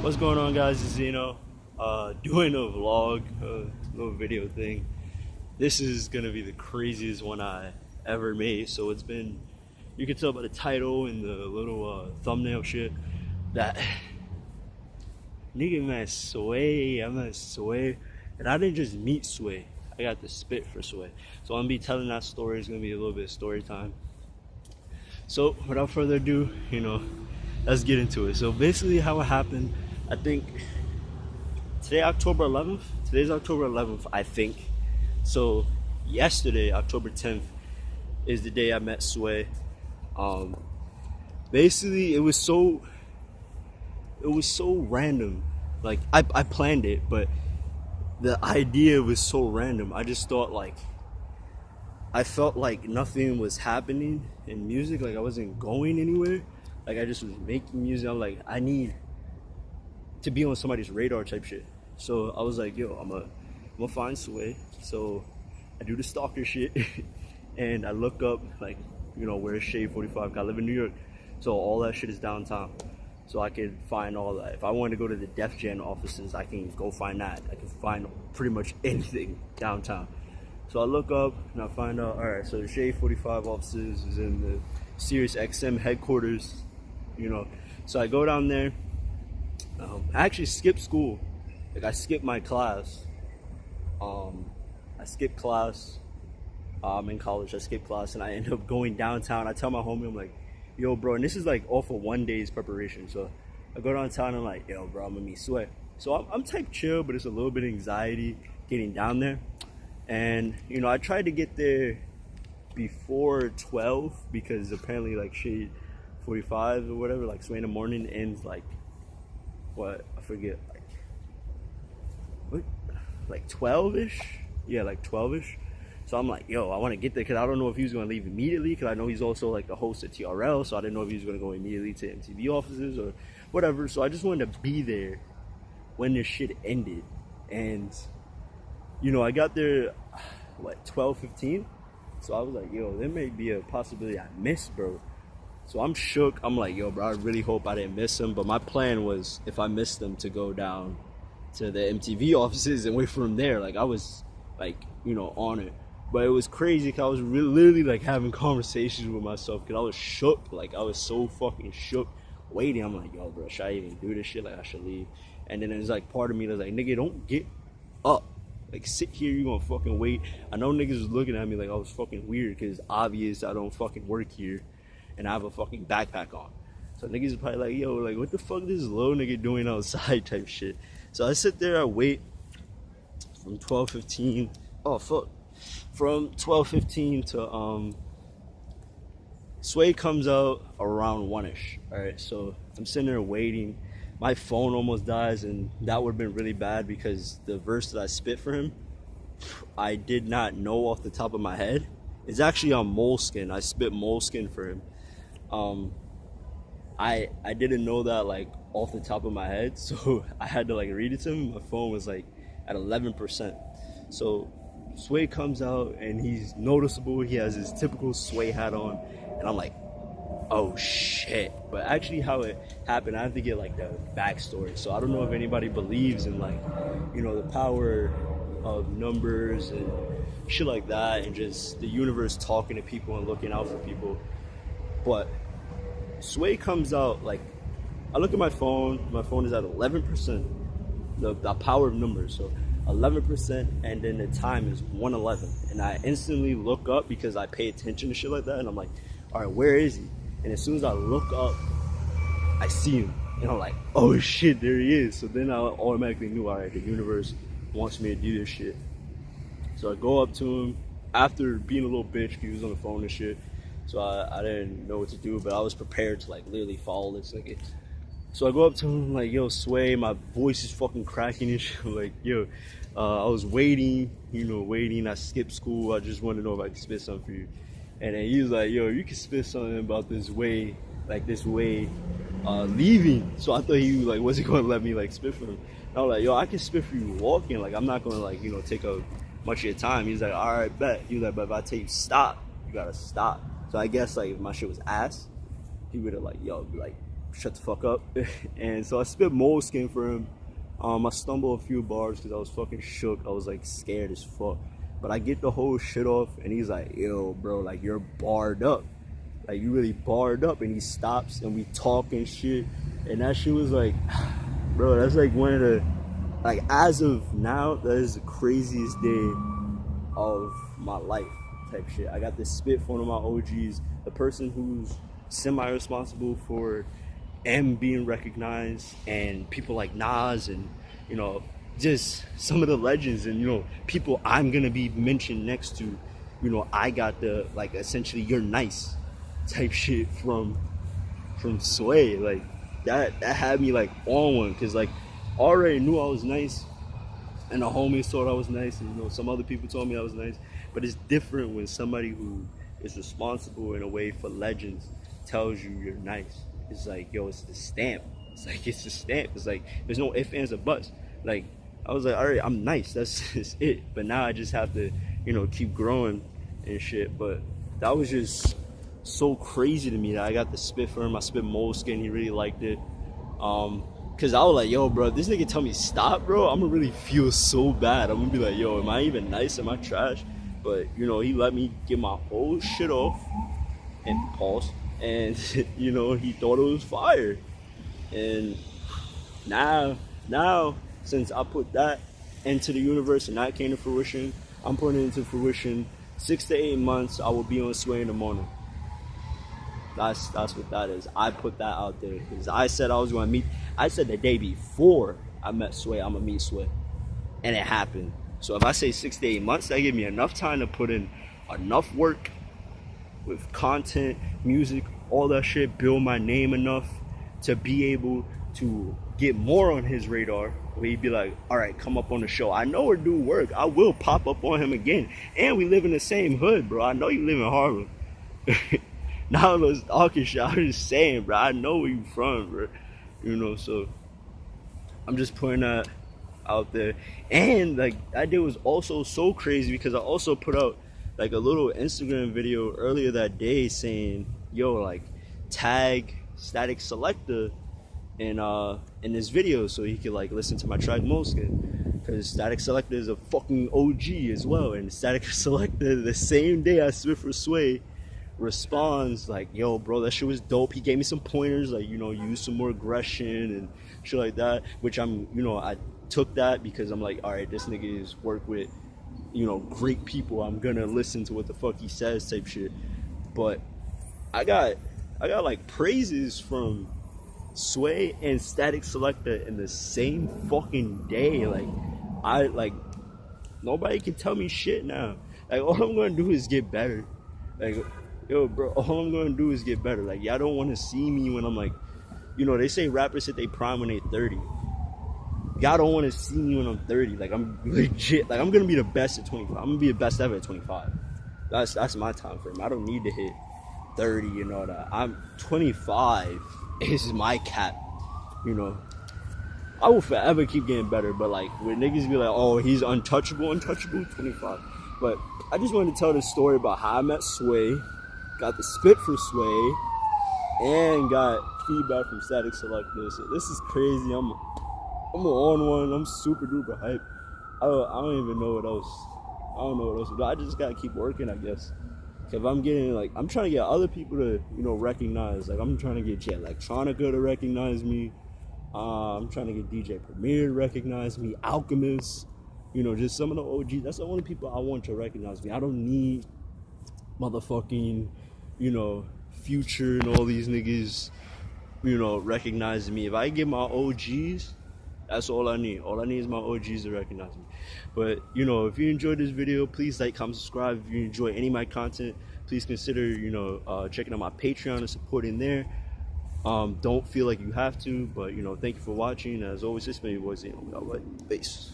What's going on, guys? It's Zeno. Doing a vlog, little video thing. This is gonna be the craziest one I ever made. So it's been, you can tell by the title and the little thumbnail shit that nigga man Sway, I'm not Sway, and I didn't just meet Sway. I got the spit for Sway. So I'm gonna be telling that story. It's gonna be a little bit of story time. So without further ado, let's get into it. So basically how it happened, I think today's October 11th, I think. So yesterday, October 10th, is the day I met Sway. Basically it was so random. Like I planned it, but the idea was so random. I just thought, like, I felt like nothing was happening in music, like I wasn't going anywhere. Like I just was making music. I'm like, I need to be on somebody's radar type shit. So I was like, yo, I'm gonna find Sway. So I do the stalker shit and I look up, like, where's Shade 45? I live in New York, so all that shit is downtown. So I can find all that. If I want to go to the Def Jam offices, I can go find that. I can find pretty much anything downtown. So I look up and I find out, all right, so the Shade 45 offices is in the Sirius XM headquarters, So I go down there. I actually skipped school. Like I skipped my class. I skipped class. I'm in college. I skipped class and I end up going downtown. I tell my homie, I'm like, yo, bro, and this is like off of one day's preparation. So I go downtown and I'm like, yo, bro, I'm gonna meet Sway. So I'm type chill, but it's a little bit of anxiety getting down there. And I tried to get there before 12 because apparently like Shade 45 or whatever, like Sway in the Morning ends like, what, I forget, like 12ish? Yeah, like 12ish. So I'm like, yo, I want to get there because I don't know if he was going to leave immediately, because I know he's also like the host of TRL, so I didn't know if he was going to go immediately to MTV offices or whatever. So I just wanted to be there when this shit ended. And I got there, 12:15. So I was like, yo, there may be a possibility I missed, bro. So I'm shook. I'm like, yo, bro, I really hope I didn't miss him. But my plan was, if I missed him, to go down to the MTV offices and wait for him there. Like I was like, on it. But it was crazy because I was literally like having conversations with myself because I was shook. Like I was so fucking shook waiting. I'm like, yo, bro, should I even do this shit? Like I should leave. And then there's like part of me that's like, nigga, don't get up. Like sit here, you gonna fucking wait. I know niggas was looking at me like I was fucking weird because it's obvious I don't fucking work here and I have a fucking backpack on. So niggas are probably like, yo, like what the fuck this little nigga doing outside type shit. So I sit there, I wait from 12:15. Oh fuck. From 12:15 to Sway comes out around 1ish. Alright, so I'm sitting there waiting. My phone almost dies, and that would have been really bad because the verse that I spit for him, I did not know off the top of my head. It's actually on Moleskin. I spit Moleskin for him. I didn't know that like off the top of my head, so I had to like read it to him. My phone was like at 11%. So Sway comes out and he's noticeable. He has his typical Sway hat on, and I'm like, oh shit. But actually how it happened, I have to get like the backstory. So I don't know if anybody believes in like, the power of numbers and shit like that, and just the universe talking to people and looking out for people. But Sway comes out, like, I look at my phone is at 11%, the power of numbers, so 11%, and then the time is 1:11, and I instantly look up because I pay attention to shit like that, and I'm like, all right, where is he? And as soon as I look up, I see him, and I'm like, oh shit, there he is. So then I automatically knew, all right, the universe wants me to do this shit. So I go up to him after being a little bitch because he was on the phone and shit. So I didn't know what to do, but I was prepared to like literally follow this nigga. So I go up to him like, yo, Sway, my voice is fucking cracking and shit. I'm like, yo, I was waiting, I skipped school. I just wanted to know if I could spit something for you. And then he was like, yo, you can spit something about this way leaving. So I thought he like wasn't gonna let me like spit for him. And I was like, yo, I can spit for you walking. Like I'm not gonna like, take up much of your time. He's like, all right, bet. He was like, but if I tell you stop, you gotta stop. So I guess like if my shit was ass, he would have like, yo, be like, shut the fuck up. And so I spit Moleskin for him. I stumbled a few bars because I was fucking shook. I was like scared as fuck. But I get the whole shit off, and he's like, yo, bro, like you're barred up. Like you really barred up. And he stops and we talk and shit. And that shit was like, bro, that's like one of the, like as of now, that is the craziest day of my life type shit. I got this spit from one of my OGs, the person who's semi-responsible for M being recognized, and people like Nas, and you know, just some of the legends, and you know, people I'm gonna be mentioned next to. You know, I got the like essentially "you're nice" type shit from Sway. Like that had me like on one, because like I already knew I was nice, and the homies thought I was nice, and you know, some other people told me I was nice. But it's different when somebody who is responsible in a way for legends tells you you're nice. It's like, yo, it's the stamp. It's like, it's the stamp. It's like, there's no ifs, ands, or buts. Like, I was like, all right, I'm nice. That's just it. But now I just have to, you know, keep growing and shit. But that was just so crazy to me that I got the spit for him. I spit Moleskin. He really liked it. Cause I was like, yo, bro, this nigga tell me stop, bro, I'm gonna really feel so bad. I'm gonna be like, yo, am I even nice? Am I trash? But you know, he let me get my whole shit off and pause. And you know, he thought it was fire. And now since I put that into the universe and that came to fruition, I'm putting it into fruition. 6 to 8 months, I will be on Sway in the morning. That's what that is. I put that out there because I said I was going to meet. I said the day before I met Sway, I'm going to meet Sway. And it happened. So if I say 6 to 8 months, that gave me enough time to put in enough work with content, music, all that shit, build my name enough to be able to get more on his radar, where he'd be like, all right, come up on the show. I know we're doing work. I will pop up on him again. And we live in the same hood, bro. I know you live in Harlem. Now those talking shit, I'm just saying, bro. I know where you from, bro. You know, so I'm just putting that out there. And like that day was also so crazy because I also put out like a little Instagram video earlier that day saying, yo, like tag Static Selector in this video so he could like listen to my track Moleskin, because Static Selector is a fucking OG as well. And Static Selector, the same day I spit for Sway, responds like, yo, bro, that shit was dope. He gave me some pointers, like, you know, use some more aggression and shit like that, which I'm, you know, I took that because I'm like, all right, this nigga is work with, you know, great people. I'm gonna listen to what the fuck he says type shit. But I got like praises from Sway and Static Selector in the same fucking day. Like nobody can tell me shit now. Like all I'm gonna do is get better. Like, yo, bro, all I'm gonna do is get better. Like, y'all don't want to see me when I'm like, you know, they say rappers hit they prime when they 30. Y'all don't want to see me when I'm 30. Like, I'm legit. Like, I'm gonna be the best at 25. I'm gonna be the best ever at 25. That's my time frame. I don't need to hit 30 and all that. I'm 25 is my cap. You know, I will forever keep getting better. But like, when niggas be like, oh, he's untouchable, 25. But I just wanted to tell this story about how I met Sway, got the spit for Sway, and got feedback from Static Selector. So this is crazy. I'm on one. I'm super duper hype. I don't even know what else. I don't know what else to do. I just gotta keep working, I guess. If I'm getting like, I'm trying to get other people to, you know, recognize. Like, I'm trying to get Jet Electronica to recognize me. I'm trying to get DJ Premier to recognize me. Alchemist. You know, just some of the OGs. That's the only people I want to recognize me. I don't need motherfucking, you know, Future and all these niggas, you know, recognizing me. If I get my OGs, that's all I need. All I need is my OGs to recognize me. But, you know, if you enjoyed this video, please like, comment, subscribe. If you enjoy any of my content, please consider, you know, checking out my Patreon and supporting there. Don't feel like you have to, but, you know, thank you for watching. As always, this is my voice. Peace.